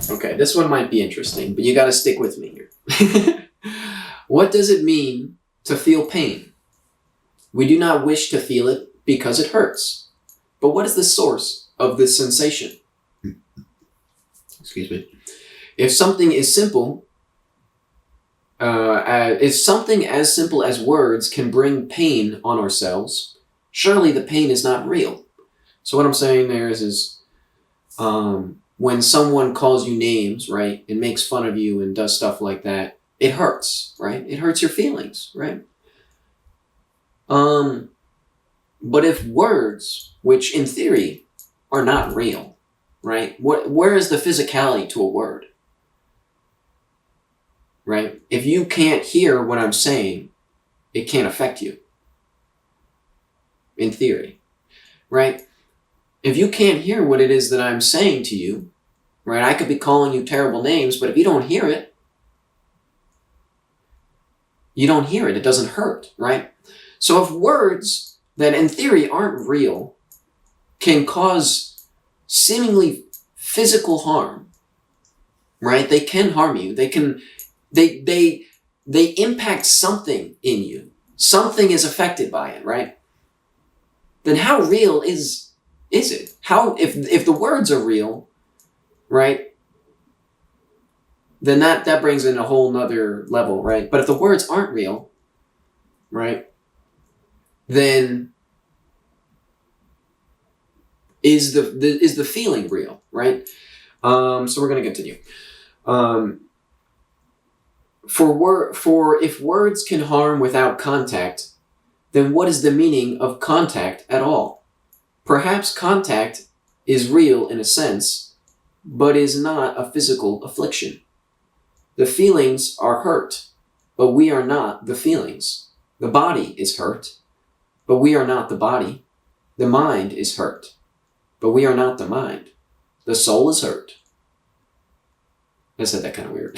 Okay, this one might be interesting, but you got to stick with me here. What does it mean to feel pain? We do not wish to feel it because it hurts. But what is the source of this sensation? Excuse me. If something is simple, if something as simple as words can bring pain on ourselves, surely the pain is not real. So what I'm saying there is when someone calls you names, right, and makes fun of you and does stuff like that, it hurts, right? It hurts your feelings, right? But if words, which in theory are not real, right? Where is the physicality to a word? Right? If you can't hear what I'm saying, it can't affect you. In theory. Right? If you can't hear what it is that I'm saying to you, right? I could be calling you terrible names, but if you don't hear it, you don't hear it. It doesn't hurt, right? So if words that in theory aren't real can cause seemingly physical harm, right? They can harm you. They impact something in you. Something is affected by it, right? Then how real is it? How if the words are real, right? Then that brings in a whole nother level, right? But if the words aren't real, right? Then is the feeling real, right? So we're gonna continue. For if words can harm without contact, then what is the meaning of contact at all? Perhaps contact is real in a sense, but is not a physical affliction. The feelings are hurt, but we are not the feelings. The body is hurt, but we are not the body. The mind is hurt, but we are not the mind. The soul is hurt. I said that kind of weird.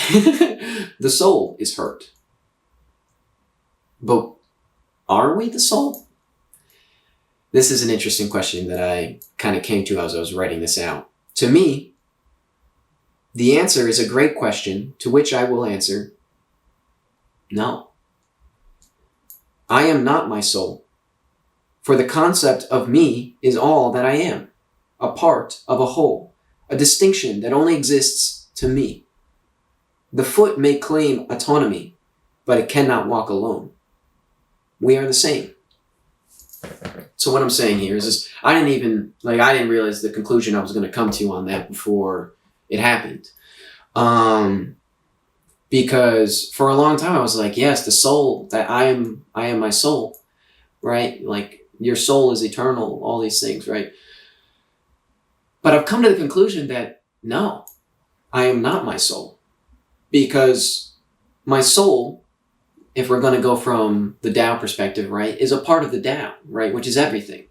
The soul is hurt. But are we the soul? This is an interesting question that I kind of came to as I was writing this out. To me, the answer is a great question to which I will answer, no. I am not my soul, for the concept of me is all that I am, a part of a whole, a distinction that only exists to me. The foot may claim autonomy, but it cannot walk alone. We are the same. So what I'm saying here is I didn't realize the conclusion I was going to come to on that before it happened. Because for a long time I was like, yes, the soul, that I am my soul, right? Like your soul is eternal, all these things, right? But I've come to the conclusion that no, I am not my soul. Because my soul, if we're going to go from the Tao perspective, right, is a part of the Tao, right, which is everything.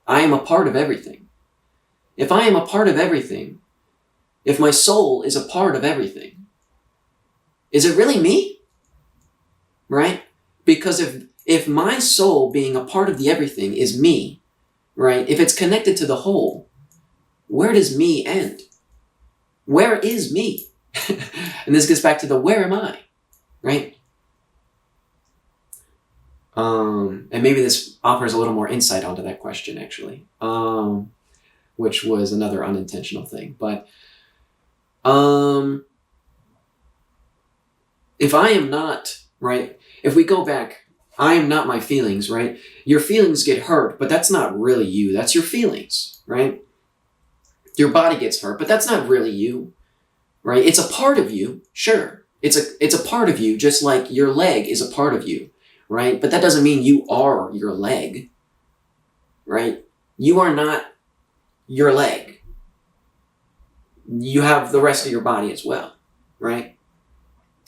I am a part of everything. If I am a part of everything, if my soul is a part of everything, is it really me? Right? Because if my soul being a part of the everything is me, right, if it's connected to the whole, where does me end? Where is me? And this gets back to the where am I, right? And maybe this offers a little more insight onto that question, actually, which was another unintentional thing. But if I am not, right, if we go back, I am not my feelings, right? Your feelings get hurt, but that's not really you. That's your feelings, right? Your body gets hurt, but that's not really you. Right? It's a part of you, sure. It's a part of you, just like your leg is a part of you, right? But that doesn't mean you are your leg, right? You are not your leg. You have the rest of your body as well, right?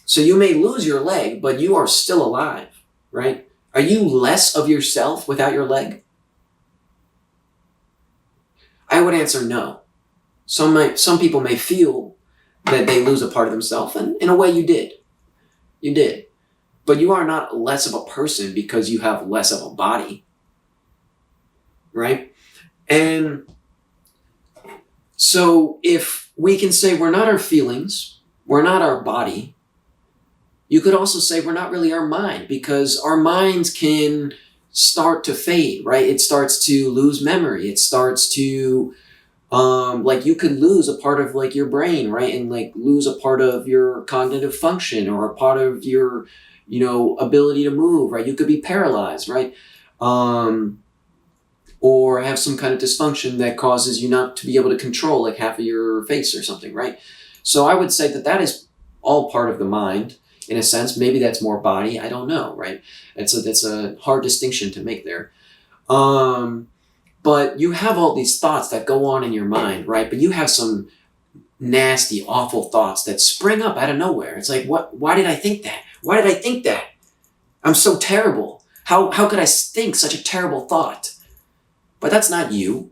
So you may lose your leg, but you are still alive, right? Are you less of yourself without your leg? I would answer no. Some people may feel that they lose a part of themselves, and in a way you did. You did. But you are not less of a person because you have less of a body. Right? And so if we can say we're not our feelings, we're not our body. You could also say we're not really our mind, because our minds can start to fade, right? It starts to lose memory. It starts to, like, you could lose a part of like your brain, right? And like lose a part of your cognitive function, or a part of your, ability to move, right? You could be paralyzed, right? Or have some kind of dysfunction that causes you not to be able to control like half of your face or something, right? So I would say that is all part of the mind in a sense. Maybe that's more body. I don't know, right? That's a hard distinction to make there. But you have all these thoughts that go on in your mind, right? But you have some nasty, awful thoughts that spring up out of nowhere. It's like, why did I think that? Why did I think that? I'm so terrible. How could I think such a terrible thought? But that's not you,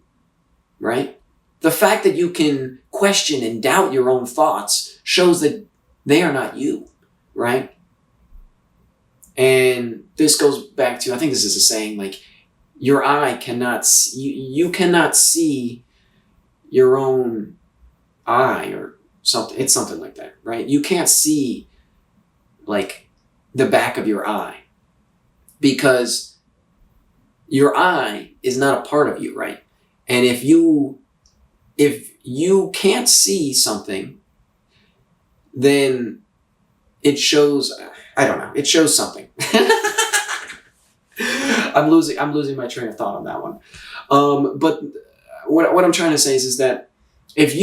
right? The fact that you can question and doubt your own thoughts shows that they are not you, right? And this goes back to, I think this is a saying, like, your eye cannot see, you cannot see your own eye, or something. It's something like that, right? You can't see like the back of your eye, because your eye is not a part of you, right? And if you can't see something, then it shows, I don't know, it shows something. I'm losing my train of thought on that one. But what I'm trying to say is that if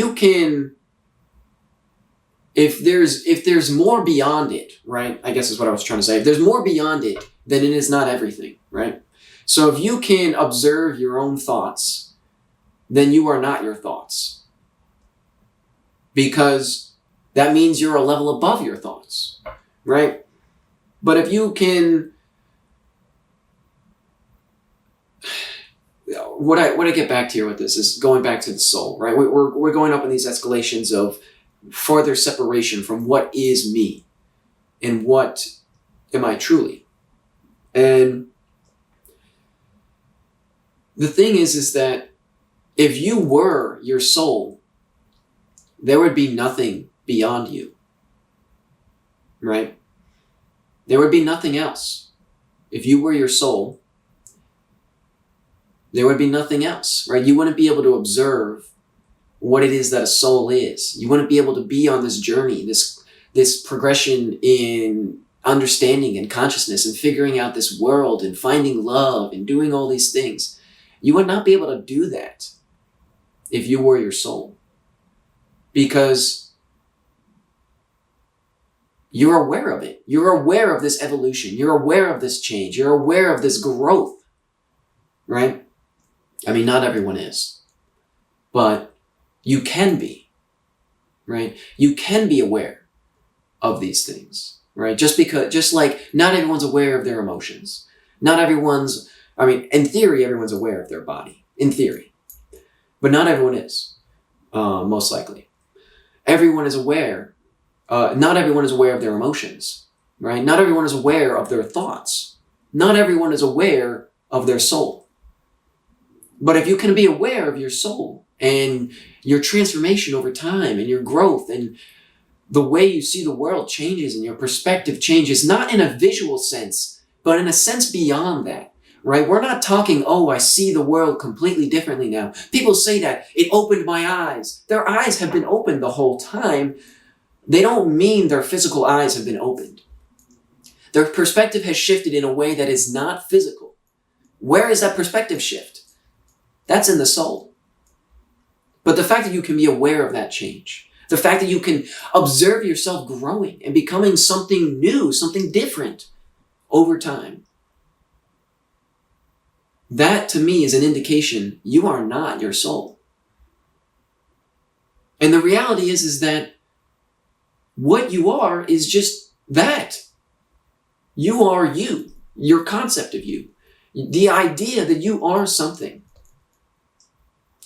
there's more beyond it, right? I guess is what I was trying to say. If there's more beyond it, then it is not everything, right? So if you can observe your own thoughts, then you are not your thoughts. Because that means you're a level above your thoughts, right? But if you can, what I get back to here with this is going back to the soul, right? We're going up in these escalations of farther separation from what is me and what am I truly. And the thing is that if you were your soul, there would be nothing beyond you, right? There would be nothing else. If you were your soul, there would be nothing else, right? You wouldn't be able to observe what it is that a soul is. You wouldn't be able to be on this journey, this progression in understanding and consciousness and figuring out this world and finding love and doing all these things. You would not be able to do that if you were your soul, because you're aware of it. You're aware of this evolution. You're aware of this change. You're aware of this growth, right? I mean, not everyone is, but you can be, right? You can be aware of these things, right? Just like not everyone's aware of their emotions. In theory, everyone's aware of their body, in theory, but not everyone is, most likely. Everyone is aware. Not everyone is aware of their emotions, right? Not everyone is aware of their thoughts. Not everyone is aware of their soul. But if you can be aware of your soul and your transformation over time and your growth and the way you see the world changes and your perspective changes, not in a visual sense, but in a sense beyond that, right? We're not talking, oh, I see the world completely differently now. People say that, it opened my eyes. Their eyes have been opened the whole time. They don't mean their physical eyes have been opened. Their perspective has shifted in a way that is not physical. Where is that perspective shift? That's in the soul. But the fact that you can be aware of that change, the fact that you can observe yourself growing and becoming something new, something different over time, that to me is an indication you are not your soul. And the reality is that what you are is just that. You are you, your concept of you, the idea that you are something.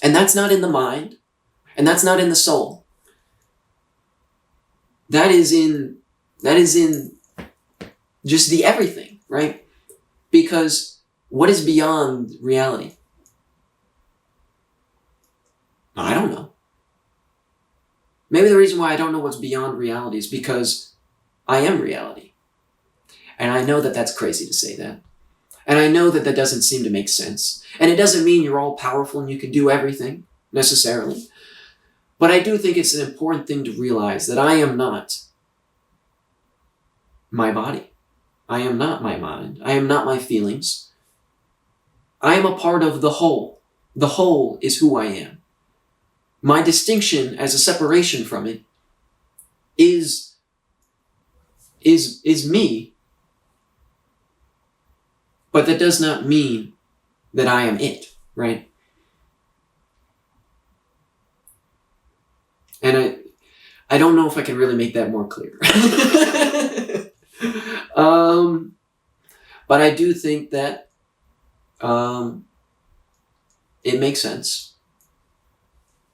And that's not in the mind, and that's not in the soul. That is in just the everything, right? Because what is beyond reality? I don't know. Maybe the reason why I don't know what's beyond reality is because I am reality. And I know that that's crazy to say that. And I know that that doesn't seem to make sense. And it doesn't mean you're all powerful and you can do everything, necessarily. But I do think it's an important thing to realize that I am not my body. I am not my mind. I am not my feelings. I am a part of the whole. The whole is who I am. My distinction as a separation from it is me, but that does not mean that I am it, right? And I don't know if I can really make that more clear. But I do think that it makes sense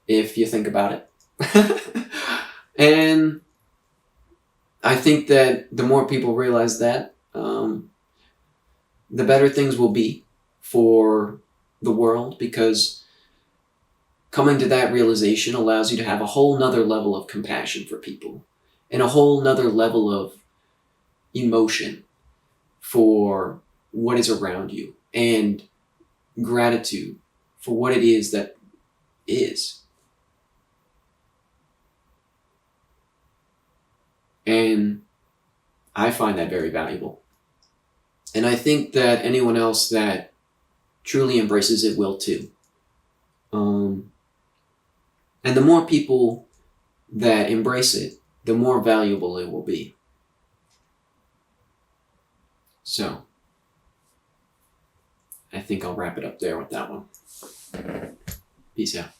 if you think about it. And I think that the more people realize that, the better things will be for the world, because coming to that realization allows you to have a whole nother level of compassion for people and a whole nother level of emotion for what is around you and gratitude for what it is that is. And I find that very valuable. And I think that anyone else that truly embraces it will too. And the more people that embrace it, the more valuable it will be. So, I think I'll wrap it up there with that one. Peace out.